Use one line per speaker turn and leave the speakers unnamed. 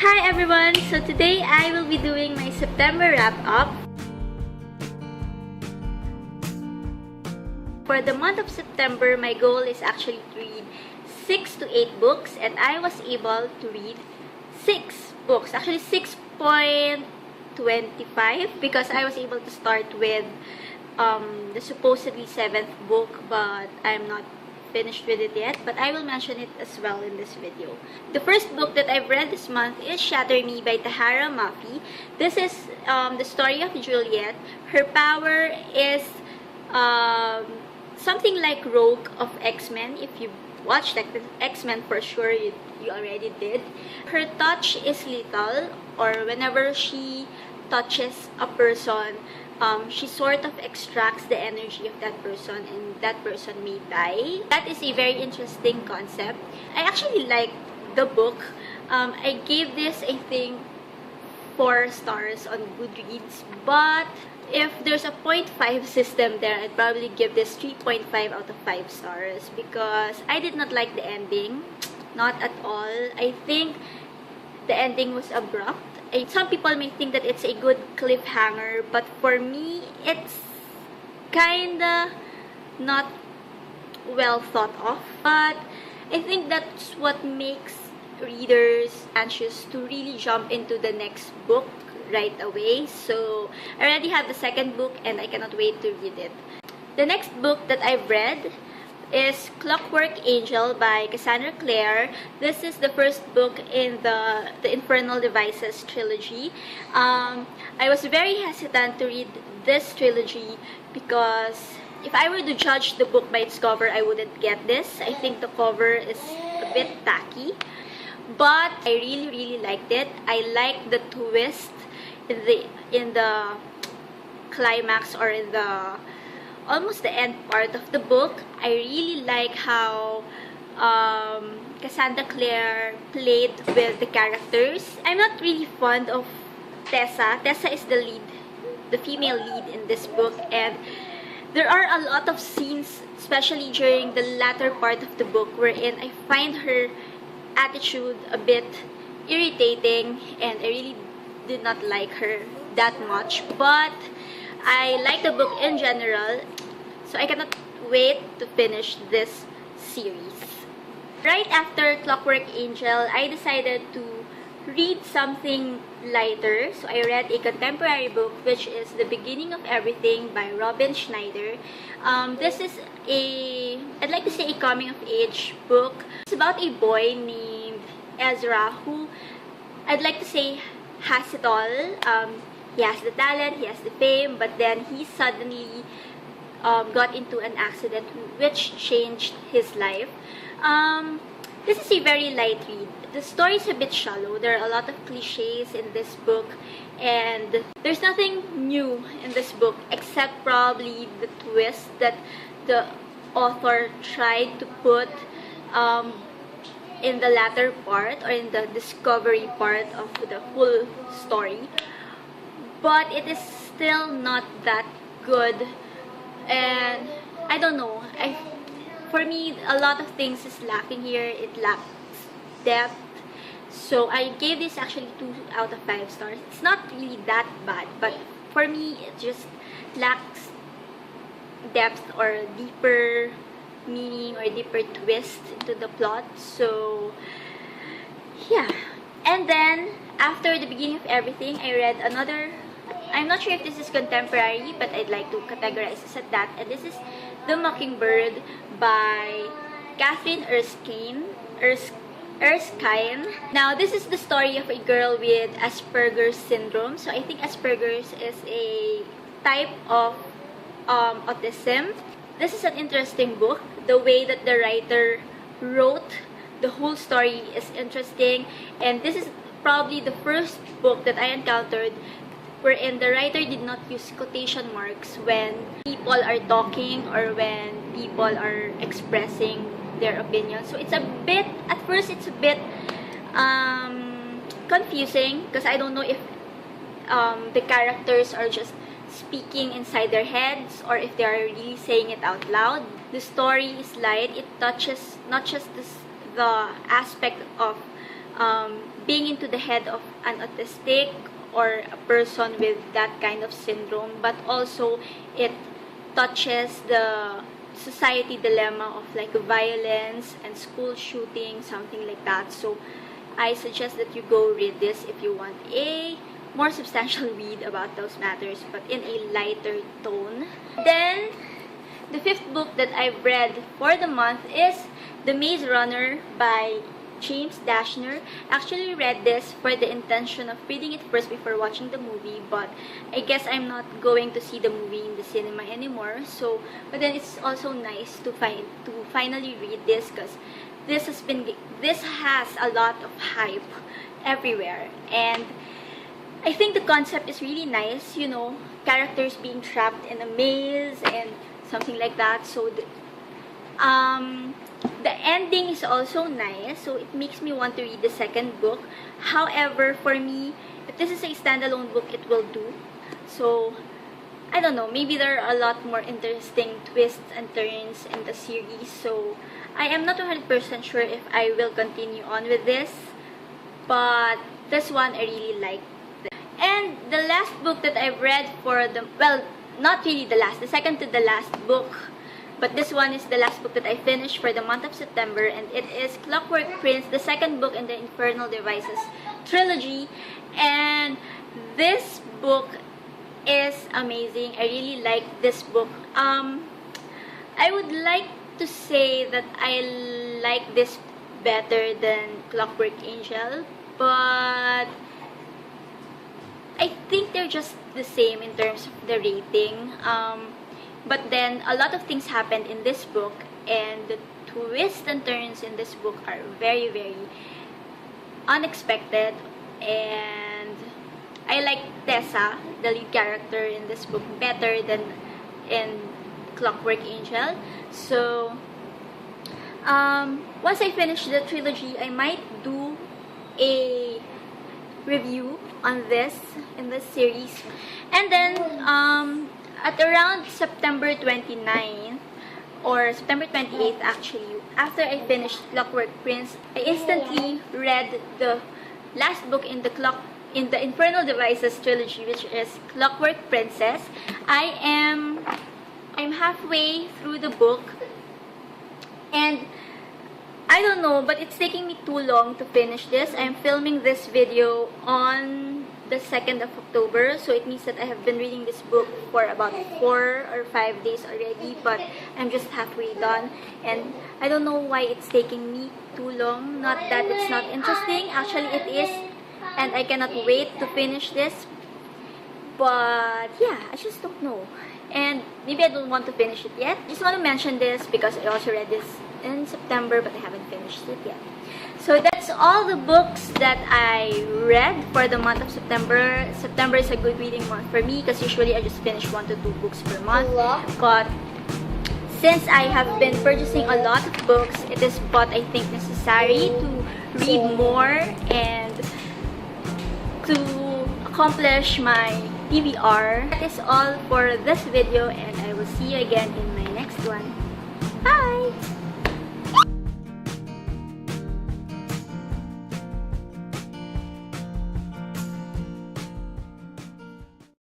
Hi everyone! So today I will be doing my September wrap-up. For the month of September, my goal is actually to read 6 to 8 books, and I was able to read 6 books. Actually 6.25 because I was able to start with the supposedly 7th book, but I'm not finished with it yet, but I will mention it as well in this video. The first book that I've read this month is Shatter Me by Tahereh Mafi. This is the story of Juliet. Her power is something like Rogue of X-Men. If you watched X-Men, for sure you already did. Her touch is lethal, or whenever she touches a person, she sort of extracts the energy of that person and that person may die. That is a very interesting concept. I actually liked the book. I gave this, I think, 4 stars on Goodreads, but if there's a 0.5 system there, I'd probably give this 3.5 out of 5 stars because I did not like the ending. Not at all. I think the ending was abrupt. Some people may think that it's a good cliffhanger, but for me, it's kinda not well thought of. But I think that's what makes readers anxious to really jump into the next book right away. So I already have the second book and I cannot wait to read it. The next book that I've read is Clockwork Angel by Cassandra Clare. This is the first book in the Infernal Devices trilogy. I was very hesitant to read this trilogy because if I were to judge the book by its cover, I wouldn't get this. I think the cover is a bit tacky, but I really liked it. I liked the twist in the climax, or in the almost the end part of the book. I really like how Cassandra Clare played with the characters. I'm not really fond of Tessa. Tessa is the lead, the female lead in this book, and there are a lot of scenes, especially during the latter part of the book, wherein I find her attitude a bit irritating, and I really did not like her that much. But I like the book in general, so I cannot wait to finish this series. Right after Clockwork Angel, I decided to read something lighter. So I read a contemporary book, which is The Beginning of Everything by Robin Schneider. This is I'd like to say a coming-of-age book. It's about a boy named Ezra who, I'd like to say, has it all. He has the talent, he has the fame, but then he suddenly got into an accident which changed his life. This is a very light read. The story is a bit shallow. There are a lot of cliches in this book, and there's nothing new in this book except probably the twist that the author tried to put in the latter part, or in the discovery part of the whole story. But it is still not that good, and I don't know, for me, a lot of things is lacking here. It lacks depth, so I gave this actually 2 out of 5 stars. It's not really that bad, but for me, it just lacks depth or deeper meaning or deeper twist into the plot. So yeah. And then after The Beginning of Everything, I read another, I'm not sure if this is contemporary, but I'd like to categorize this at that. And this is The Mockingbird by Catherine Erskine. Now, this is the story of a girl with Asperger's syndrome. So I think Asperger's is a type of autism. This is an interesting book. The way that the writer wrote the whole story is interesting, and this is probably the first book that I encountered wherein the writer did not use quotation marks when people are talking or when people are expressing their opinion. So it's a bit, at first it's a bit confusing because I don't know if the characters are just speaking inside their heads or if they are really saying it out loud. The story is light. It touches not just the aspect of being into the head of an autistic or a person with that kind of syndrome, but also it touches the society dilemma of like violence and school shooting, something like that. So I suggest that you go read this if you want a more substantial read about those matters, but in a lighter tone. Then the fifth book that I've read for the month is The Maze Runner by James Dashner. Actually read this for the intention of reading it first before watching the movie, but I guess I'm not going to see the movie in the cinema anymore. So, but then it's also nice to finally read this, because this has a lot of hype everywhere, and I think the concept is really nice, you know, characters being trapped in a maze and something like that. So the ending is also nice, so it makes me want to read the second book. However, for me, if this is a standalone book, it will do. So I don't know, maybe there are a lot more interesting twists and turns in the series, so I am not 100% sure if I will continue on with this, but this one I really like. And the last book that I've read for the, well, not really the last, the second to the last book, but this one is the last book that I finished for the month of September, and it is Clockwork Prince, the second book in the Infernal Devices trilogy. And this book is amazing. I really like this book. I would like to say that I like this better than Clockwork Angel, but I think they're just the same in terms of the rating. But then a lot of things happened in this book, and the twists and turns in this book are very, very unexpected. And I like Tessa, the lead character in this book, better than in Clockwork Angel. So once I finish the trilogy, I might do a review on this in this series. And then at around September 29th or September 28th, actually, after I finished Clockwork Prince, I instantly read the last book in the Infernal Devices trilogy, which is Clockwork Princess. I'm halfway through the book, and I don't know, but it's taking me too long to finish this. I'm filming this video on the 2nd of October, so it means that I have been reading this book for about 4 or 5 days already, but I'm just halfway done, and I don't know why it's taking me too long. Not that it's not interesting, actually it is, and I cannot wait to finish this, but yeah, I just don't know, and maybe I don't want to finish it yet. Just want to mention this because I also read this in September, but I haven't finished it yet. So that's all the books that I read for the month of September. September is a good reading month for me because usually I just finish 1 to 2 books per month. But since I have been purchasing a lot of books, it is what I think necessary to read more and to accomplish my TBR. That is all for this video, and I will see you again in my next one. Bye!